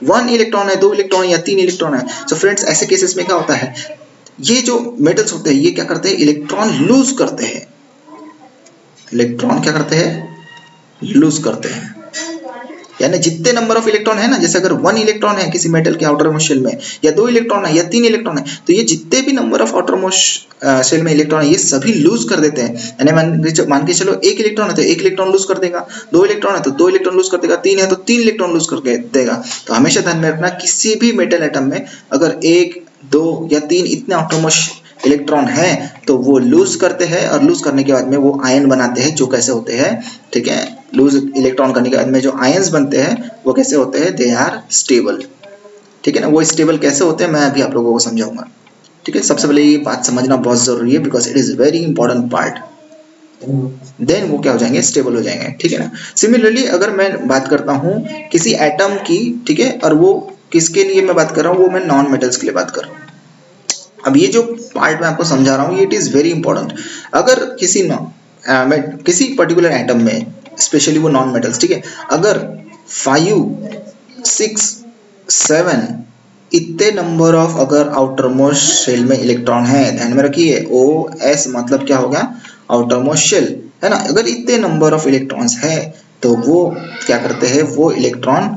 1 इलेक्ट्रॉन है, 2 इलेक्ट्रॉन या 3 इलेक्ट्रॉन है। सो फ्रेंड्स ऐसे केसेस में क्या होता है, ये जो मेटल्स होते हैं ये क्या करते हैं, इलेक्ट्रॉन लूज करते हैं। इलेक्ट्रॉन क्या करते हैं, लूज करते हैं। यानी जितने नंबर ऑफ इलेक्ट्रॉन है ना, जैसे अगर 1 इलेक्ट्रॉन है किसी मेटल के आउटर मोस्ट शेल में, या 2 इलेक्ट्रॉन है या 3 इलेक्ट्रॉन है, तो ये जितने भी number of outermost shell में इलेक्ट्रॉन है ये सभी लूज कर देते हैं। यानी मान के चलो 1 इलेक्ट्रॉन है तो 1 इलेक्ट्रॉन लूज कर देगा, 2 इलेक्ट्रॉन है तो 2 इलेक्ट्रॉन लूज कर देगा, 3 है तो 3 इलेक्ट्रॉन लूज करके देगा। तो हमेशा ध्यान में रखना किसी भी मेटल एटम में अगर 1, 2 या 3 इतने आउटर मोस्ट इलेक्ट्रॉन है तो वो लूज करते हैं, और लूज करने के बाद में वो आयन बनाते हैं, जो कैसे होते हैं, ठीक है। लूज इलेक्ट्रॉन करने के बाद में जो आयंस बनते हैं वो कैसे होते हैं, दे आर स्टेबल, ठीक है ना। वो स्टेबल कैसे होते हैं मैं अभी आप लोगों को समझाऊंगा, ठीक है। सबसे पहले ये बात समझना बहुत जरूरी है, because it is very important part. Then वो क्या हो जाएंगे, स्टेबल हो जाएंगे, ठीक है ना। सिमिलरली अगर मैं बात करता हूँ किसी एटम की, ठीक है, और वो किसके लिए मैं बात कर रहा हूँ, वो मैं नॉन मेटल्स के लिए बात कर रहा हूँ। अब ये जो पार्ट मैं आपको समझा रहा हूँ ये इट इज वेरी इंपॉर्टेंट। अगर किसी पर्टिकुलर एटम में, स्पेशली वो नॉन मेटल्स, ठीक है, अगर 5, 6, 7 इतने नंबर ऑफ अगर आउटर मोस्ट शेल में इलेक्ट्रॉन है, ध्यान में रखिए OS मतलब क्या होगा, आउटर मोस्ट शेल, है ना। अगर इतने नंबर ऑफ इलेक्ट्रॉन्स है तो वो क्या करते हैं, वो इलेक्ट्रॉन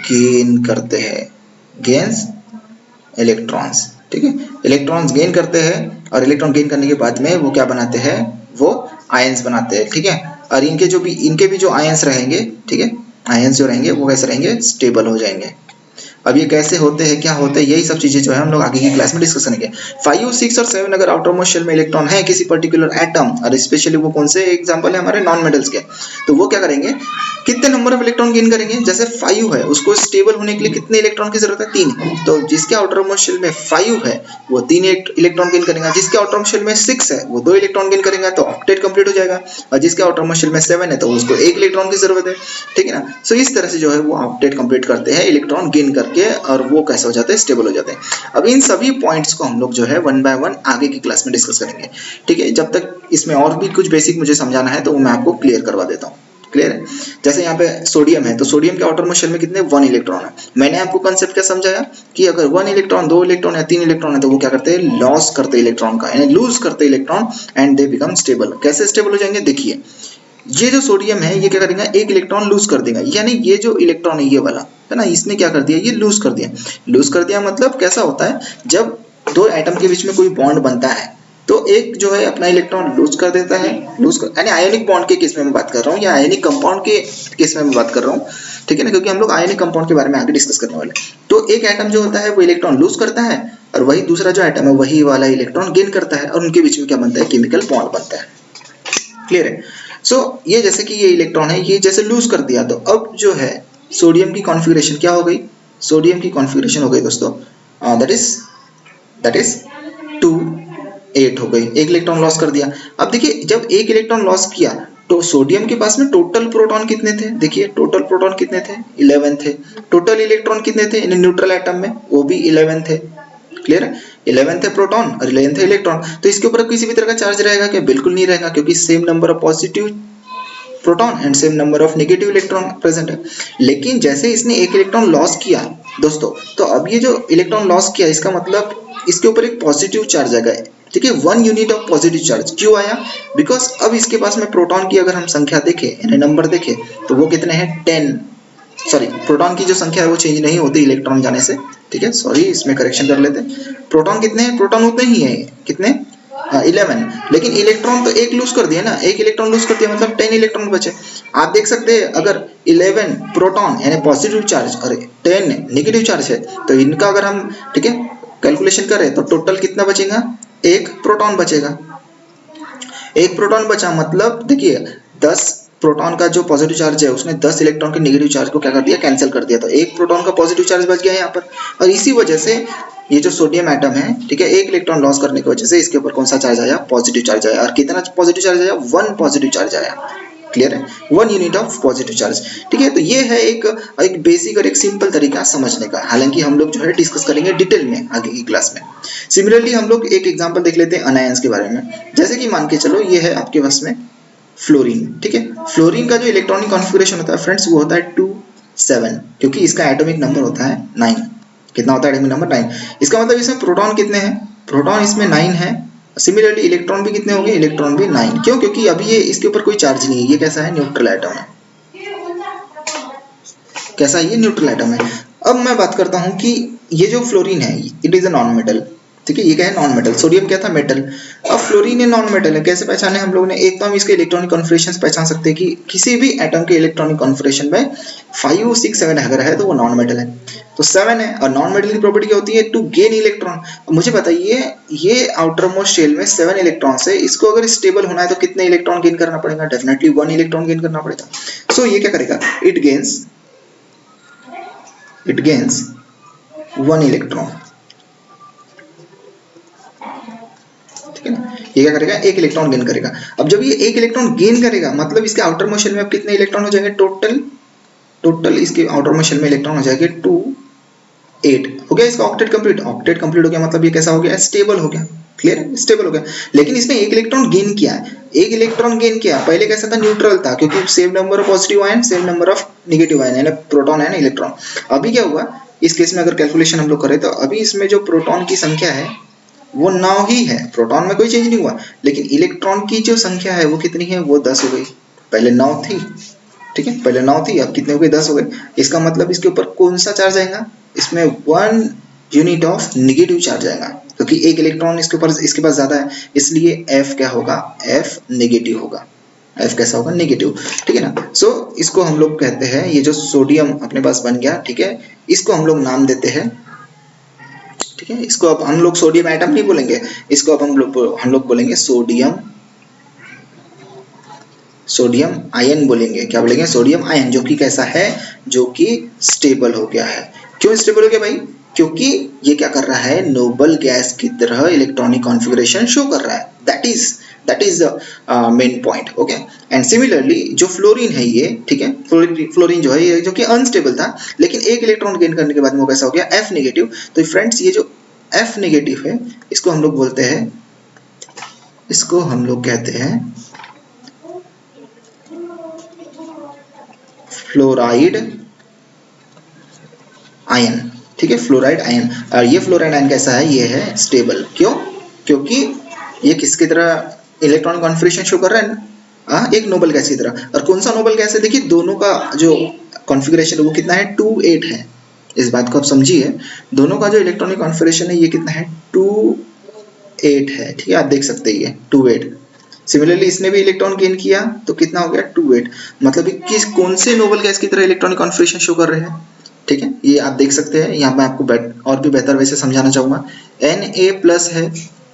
गेन करते हैं, गेन्स इलेक्ट्रॉन्स, ठीक है। इलेक्ट्रॉन्स गेन करते हैं और इलेक्ट्रॉन गेन करने के बाद में वो क्या बनाते हैं, वो आयंस बनाते हैं, ठीक है। और इनके भी जो आयंस रहेंगे, ठीक है, आयंस जो रहेंगे वो कैसे रहेंगे, स्टेबल हो जाएंगे। अब ये कैसे होते हैं, क्या होते हैं, यही सब चीजें जो है हम लोग आगे की क्लास में डिस्कस करेंगे। 5, 6 और 7 अगर आउटर मोस्ट शेल में इलेक्ट्रॉन है किसी पर्टिकुलर एटम, और स्पेशली वो कौन से एग्जांपल है हमारे नॉन मेटल्स के, तो वो क्या करेंगे, कितने नंबर ऑफ इलेक्ट्रॉन गेन करेंगे। जैसे 5 है, उसको स्टेबल होने के लिए कितने इलेक्ट्रॉन की जरूरत है, 3। तो जिसके आउटर मोस्ट शेल में 5 है वो 3 इलेक्ट्रॉन गेन करेगा, जिसके आउटर मोस्ट शेल में 6 है वो 2 इलेक्ट्रॉन गेन करेगा, तो ऑक्टेट कंप्लीट हो जाएगा। और जिसके आउटर मोस्ट शेल में 7 है तो उसको 1 इलेक्ट्रॉन की जरूरत है, ठीक है ना। सो इस तरह से जो है वो ऑक्टेट कंप्लीट करते हैं इलेक्ट्रॉन गेन करके, और वो कैसे हो जाते हैं, स्टेबल हो जाते हैं। अब इन सभी पॉइंट्स को हम लोग जो है 1 बाय 1 आगे की क्लास में डिस्कस करेंगे, ठीक है। जब तक इसमें और भी कुछ बेसिक मुझे समझाना है तो वो मैं आपको क्लियर करवा देता हूँ, क्लियर है। जैसे यहाँ पे सोडियम है, तो सोडियम के आउटर मोस्ट शेल में कितने, 1 इलेक्ट्रॉन है। मैंने आपको कंसेप्ट क्या समझाया कि अगर 1 इलेक्ट्रॉन, 2 इलेक्ट्रॉन या 3 इलेक्ट्रॉन है तो वो क्या करते हैं, लॉस करते इलेक्ट्रॉन का, यानी लूज करते electron, and they become stable. कैसे स्टेबल हो जाएंगे, देखिए ये जो सोडियम है ये क्या करेगा, 1 इलेक्ट्रॉन लूज कर देगा, यानी ये जो इलेक्ट्रॉन है ये वाला है ना, इसने क्या कर दिया, ये लूज कर दिया। लूज कर दिया मतलब कैसा होता है, जब 2 एटम के बीच में कोई बॉन्ड बनता है तो एक जो है अपना इलेक्ट्रॉन लूज कर देता है, यानी आयोनिक बॉन्ड के केस में मैं बात कर रहा हूँ, या आयोनिक कंपाउंड के केस में मैं बात कर रहा हूँ, ठीक है ना, क्योंकि हम लोग आयोनिक कंपाउंड के बारे में आगे डिस्कस करने वाले। तो एक एटम जो होता है वो इलेक्ट्रॉन लूज करता है, और वही दूसरा जो एटम है वही वाला इलेक्ट्रॉन गेन करता है, और उनके बीच में क्या बनता है, केमिकल बॉन्ड बनता है, क्लियर है। सो ये जैसे कि ये इलेक्ट्रॉन है, ये जैसे लूज कर दिया, तो अब जो है सोडियम की कॉन्फ़िगरेशन क्या हो गई, सोडियम की कॉन्फ़िगरेशन हो गई दोस्तों, दैट इज 2, 8 हो गई, 1 इलेक्ट्रॉन लॉस कर दिया। अब देखिए जब 1 इलेक्ट्रॉन लॉस किया तो सोडियम के पास में टोटल प्रोटॉन कितने थे, देखिए टोटल प्रोटॉन कितने थे, 11 थे। टोटल इलेक्ट्रॉन कितने थे इन न्यूट्रल एटम में, वो भी 11 थे, क्लियर है। 11 थे प्रोटॉन और 11 थे इलेक्ट्रॉन। तो इसके ऊपर किसी भी तरह का चार्ज रहेगा क्या, बिल्कुल नहीं रहेगा, क्योंकि same number of positive proton and same number of negative electron present है। लेकिन जैसे इसने 1 इलेक्ट्रॉन लॉस किया दोस्तों, तो अब ये जो इलेक्ट्रॉन लॉस किया इसका मतलब इसके ऊपर एक पॉजिटिव चार्ज आ गया, ठीक है, 1 यूनिट ऑफ पॉजिटिव चार्ज। क्यों आया, बिकॉज अब इसके पास में प्रोटॉन की अगर हम संख्या देखें, यानी नंबर देखें, तो वो कितने हैं, 10। सॉरी, प्रोटॉन की जो संख्या है वो चेंज नहीं होती इलेक्ट्रॉन जाने से, ठीक है, सॉरी इसमें करेक्शन कर लेते हैं। प्रोटॉन कितने हैं, प्रोटॉन उतने ही है, कितने 11, लेकिन इलेक्ट्रॉन तो एक लूज कर दिया ना, एक इलेक्ट्रॉन लूज कर दिया मतलब 10 इलेक्ट्रॉन बचे। आप देख सकते हैं अगर 11 प्रोटॉन यानी पॉजिटिव चार्ज और 10 नेगेटिव चार्ज है तो इनका अगर हम ठीक है कैलकुलेशन करें तो टोटल कितना बचेगा, एक प्रोटॉन बचेगा। एक प्रोटॉन बचा मतलब देखिए 10 प्रोटॉन का जो पॉजिटिव चार्ज है उसने 10 इलेक्ट्रॉन के नेगेटिव चार्ज को क्या कर दिया, कैंसिल कर दिया, तो एक प्रोटॉन का पॉजिटिव चार्ज बच गया यहाँ पर। और इसी वजह से ये जो सोडियम एटम है ठीक है, एक इलेक्ट्रॉन लॉस करने की वजह से इसके ऊपर कौन सा चार्ज आया, पॉजिटिव चार्ज आया। और कितना पॉजिटिव चार्ज आया, 1 पॉजिटिव चार्ज आया। क्लियर है, 1 यूनिट ऑफ पॉजिटिव चार्ज। ठीक है, तो ये है एक बेसिक और एक सिंपल तरीका समझने का, हालांकि हम लोग जो है डिस्कस करेंगे डिटेल में आगे की क्लास में। सिमिलरली हम लोग एक एग्जांपल देख लेते हैं अनायंस के बारे में। जैसे कि मान के चलो ये है आपके पास में फ्लोरीन। ठीक है, फ्लोरीन का जो इलेक्ट्रॉनिक कॉन्फ़िगरेशन होता है फ्रेंड्स वो होता है 2 7, क्योंकि इसका एटॉमिक नंबर होता है 9। कितना होता है एटॉमिक नंबर, 9। इसका मतलब इसमें प्रोटॉन कितने हैं, प्रोटॉन इसमें 9 है। सिमिलरली इलेक्ट्रॉन भी कितने होंगे, इलेक्ट्रॉन भी 9। क्यों, क्योंकि अभी ये इसके ऊपर कोई चार्ज नहीं है, ये कैसा है, न्यूट्रल एटम है। कैसा है, ये न्यूट्रल एटम है। अब मैं बात करता हूं कि ये जो फ्लोरीन है it is a non metal. ठीक है, ये क्या है, नॉन मेटल। सोडियम क्या था, मेटल। अब फ्लोरीन है नॉन मेटल है, कैसे पहचाने हम लोग ने, एक तो हम इसके इलेक्ट्रॉनिक कॉन्फ़िगरेशन पहचान सकते हैं कि किसी भी एटम के इलेक्ट्रॉनिक कॉन्फ़िगरेशन में 5 6 7 अगर है तो वो नॉन मेटल है, तो 7 है। और नॉन मेटल की प्रॉपर्टी क्या होती है, टू गेन इलेक्ट्रॉन। मुझे बताइए ये आउटर मोस्ट शेल में 7 इलेक्ट्रॉन है, इसको अगर स्टेबल होना है तो कितने इलेक्ट्रॉन गेन करना पड़ेगा, डेफिनेटली 1 इलेक्ट्रॉन गेन करना पड़ेगा। सो ये क्या करेगा, इट गेन्स 1 इलेक्ट्रॉन। ठीक है ना, ये क्या करेगा, एक इलेक्ट्रॉन गेन करेगा। अब जब ये एक इलेक्ट्रॉन गेन करेगा मतलब इसके आउटर मोस्ट शेल में अब कितने इलेक्ट्रॉन हो जाएंगे, टोटल इसके आउटर मोस्ट शेल में इलेक्ट्रॉन हो जाएंगे 2 8। हो गया इसका ऑक्टेट कंप्लीट। ऑक्टेट कंप्लीट हो गया मतलब ये कैसा हो गया, स्टेबल हो गया। क्लियर है, स्टेबल हो गया। लेकिन इसने एक इलेक्ट्रॉन गेन किया है, एक इलेक्ट्रॉन गेन किया। पहले कैसा था, न्यूट्रल था, क्योंकि same number of positive ion same number of negative ion, यानी प्रोटॉन है ना इलेक्ट्रॉन। अभी क्या हुआ इस केस में, अगर कैलकुलेशन हम लोग करें तो अभी इसमें जो प्रोटॉन की संख्या है वो 9 ही है, प्रोटॉन में कोई चेंज नहीं हुआ। लेकिन इलेक्ट्रॉन की जो संख्या है वो कितनी है, वो 10 हो गई। पहले 9 थी, ठीक है, पहले 9 थी, अब कितने हो गए, 10 हो गए। इसका मतलब इसके ऊपर कौन सा चार्ज आएगा, इसमें 1 यूनिट ऑफ नेगेटिव चार्ज आएगा, क्योंकि एक इलेक्ट्रॉन इसके ऊपर इसके पास ज्यादा है, इसलिए F क्या होगा, F नेगेटिव होगा। F कैसा होगा, नेगेटिव। ठीक है ना। सो इसको हम लोग कहते हैं, ये जो सोडियम अपने पास बन गया, ठीक है, इसको हम लोग नाम देते हैं, ठीक है, इसको अब हम लोग सोडियम एटम नहीं बोलेंगे, इसको अब हम लोग बोलेंगे सोडियम आयन बोलेंगे। क्या बोलेंगे, सोडियम आयन, जो कि कैसा है, जो कि स्टेबल हो गया है। क्यों स्टेबल हो गया भाई, क्योंकि ये क्या कर रहा है, नोबल गैस की तरह इलेक्ट्रॉनिक कॉन्फ़िगरेशन शो कर रहा है। That is the main point. Okay, and similarly जो फ्लोरीन है ये, ठीक है, फ्लोरीन जो है ये जो कि अनस्टेबल था, लेकिन एक इलेक्ट्रॉन गेन करने के बाद वो कैसा हो गया, F नेगेटिव। तो फ्रेंड्स ये जो F नेगेटिव है इसको हम लोग बोलते हैं, इसको हम लोग कहते हैं फ्लोराइड आयन। ठीक है, फ्लोराइड आयन। और ये फ्लोराइड आयन कैसा है, ये है स्टेबल। क्यों, क्योंकि ये किसकी तरह इलेक्ट्रॉनिक कॉन्फ़िगरेशन शो कर रहा है ना, एक नोबल गैस की तरह। और कौन सा नोबल गैस है, देखिए दोनों का जो कॉन्फ़िगरेशन है वो कितना है, 2 8 है। इस बात को आप समझिए, दोनों का जो इलेक्ट्रॉनिक कॉन्फ़िगरेशन है ये कितना है, 2 8 है। ठीक है, आप देख सकते हैं ये 2 8। सिमिलरली इसने भी इलेक्ट्रॉन गेन किया तो कितना हो गया, 2 8। मतलब किस कौन से नोबल गैस की तरह इलेक्ट्रॉनिक कॉन्फ़िगरेशन शो कर रहे हैं। ठीक है, ये आप देख सकते हैं। यहाँ मैं आपको और भी बेहतर वैसे समझाना चाहूंगा। Na+ है,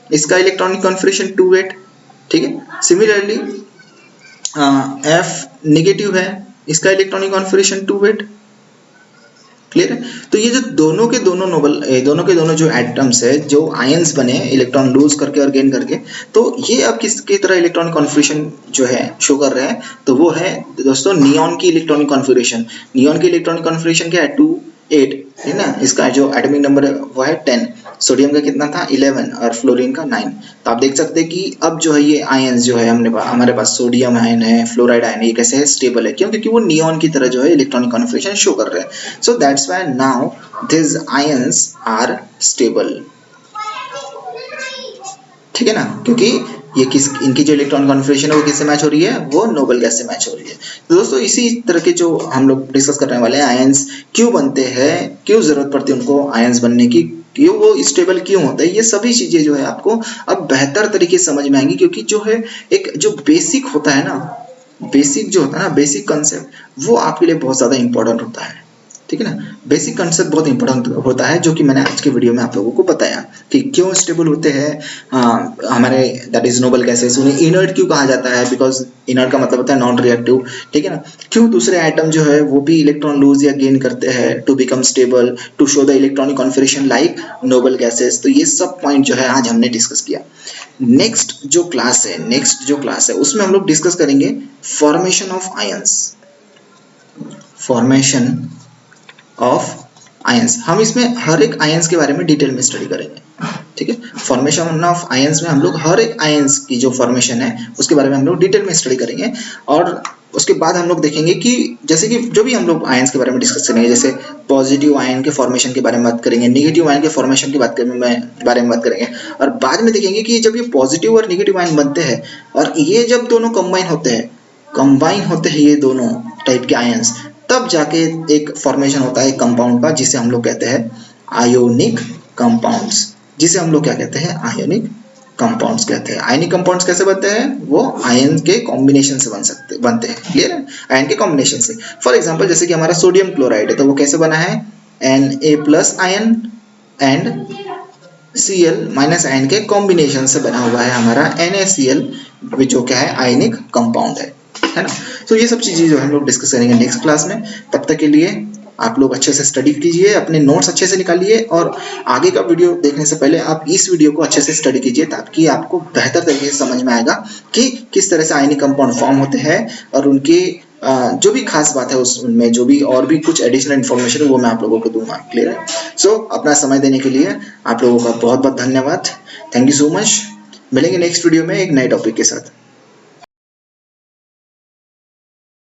इसका इलेक्ट्रॉनिक कॉन्फ़िगरेशन 2 8। ठीक है, सिमिलरली F नेगेटिव है, इसका इलेक्ट्रॉनिक कॉन्फ़िगरेशन 2 8। क्लियर है। तो ये जो दोनों के दोनों जो एटम्स है, जो आयंस बने इलेक्ट्रॉन लूज करके और गेन करके, तो ये अब किसकी तरह इलेक्ट्रॉनिक कॉन्फ़िगरेशन जो है शो कर रहे हैं, तो वो है दोस्तों नियॉन की इलेक्ट्रॉनिक कॉन्फ़िगरेशन। नियॉन की इलेक्ट्रॉनिक कॉन्फ़िगरेशन क्या है, 2 8 है ना। इसका जो एटॉमिक नंबर है वो है 10। सोडियम का कितना था, 11, और फ्लोरीन का 9। तो आप देख सकते हैं कि अब जो है ये आयंस जो है हमारे पास सोडियम आयन है, फ्लोराइड आयन है, ये कैसे है, स्टेबल है। क्यों, क्योंकि वो नियॉन की तरह जो है इलेक्ट्रॉनिक कॉन्फ़िगरेशन शो कर रहे हैं। So that's why now this ions are stable. ठीक है ना, क्योंकि ये इनकी जो इलेक्ट्रॉन कॉन्फ़िगरेशन है वो किससे मैच हो रही है, वो नोबल गैस से मैच हो रही है। तो दोस्तों इसी तरह के जो हम लोग डिस्कस करने वाले हैं, आयंस क्यों बनते हैं, क्यों जरूरत पड़ती है उनको आयंस बनने की, क्यों वो स्टेबल क्यों होता है, ये सभी चीजें जो है आपको अब बेहतर तरीके से समझ में आएंगी, क्योंकि जो है एक जो बेसिक होता है ना, बेसिक जो होता है ना, बेसिक कंसेप्ट वो आपके लिए बहुत ज्यादा इंपॉर्टेंट होता है, ठीक है ना। बेसिक कंसेप्ट बहुत इंपॉर्टेंट होता है, जो कि मैंने आज के वीडियो में आप लोगों को बताया कि क्यों स्टेबल होते हैं हमारे दैट इज नोबल गैसेस, उन्हें इनर्ट क्यों कहा जाता है, बिकॉज इनर्ट का मतलब होता है नॉन रिएक्टिव, ठीक है ना। क्यों दूसरे आइटम जो है वो भी इलेक्ट्रॉन लूज या गेन करते हैं to become stable, to show the electronic configuration like noble gases. तो ये सब पॉइंट जो है आज हमने डिस्कस किया। नेक्स्ट जो क्लास है उसमें हम लोग डिस्कस करेंगे formation of ions, formation of ions. हम इसमें हर एक आयंस के बारे में डिटेल में स्टडी करेंगे, ठीक है। फॉर्मेशन ऑफ आयंस में हम लोग हर एक आयंस की जो फॉर्मेशन है उसके बारे में हम लोग डिटेल में स्टडी करेंगे, और उसके बाद हम लोग देखेंगे कि जैसे कि जो भी हम लोग आयंस के बारे में डिस्कस करेंगे, जैसे पॉजिटिव आयन के फॉर्मेशन के बारे में बात करेंगे, नेगेटिव आयन के फॉर्मेशन की बारे में बात करेंगे, और बाद में देखेंगे कि जब ये पॉजिटिव और नेगेटिव आयन बनते हैं और ये जब दोनों कंबाइन होते हैं ये दोनों टाइप के आयंस, तब जाके एक फॉर्मेशन होता है कंपाउंड का, जिसे हम लोग कहते हैं आयोनिक कंपाउंड्स, जिसे हम लोग क्या कहते हैं, आयोनिक कंपाउंड्स कहते हैं। आयनिक कंपाउंड्स कैसे बनते हैं, वो आयन के कॉम्बिनेशन से बनते हैं, क्लियर है, आयन के कॉम्बिनेशन से। फॉर एग्जांपल जैसे कि हमारा सोडियम क्लोराइड है, तो वो कैसे बना है, Na+ ion and Cl- ion के कॉम्बिनेशन से बना हुआ है हमारा NaCl, जो क्या है, आयनिक कंपाउंड है ना। तो ये सब चीजें जो हम लोग डिस्कस करेंगे नेक्स्ट क्लास में। तब तक के लिए आप लोग अच्छे से स्टडी कीजिए, अपने नोट्स अच्छे से निकालिए, और आगे का वीडियो देखने से पहले आप इस वीडियो को अच्छे से स्टडी कीजिए, ताकि आपको बेहतर तरीके से समझ में आएगा कि किस तरह से आयनिक कंपाउंड फॉर्म होते हैं, और उनके जो भी खास बात है उनमें जो भी और भी कुछ एडिशनल इन्फॉर्मेशन है वो मैं आप लोगों को दूंगा, क्लियर है। सो अपना समय देने के लिए आप लोगों का बहुत बहुत धन्यवाद, थैंक यू सो मच। मिलेंगे नेक्स्ट वीडियो में एक नए टॉपिक के साथ।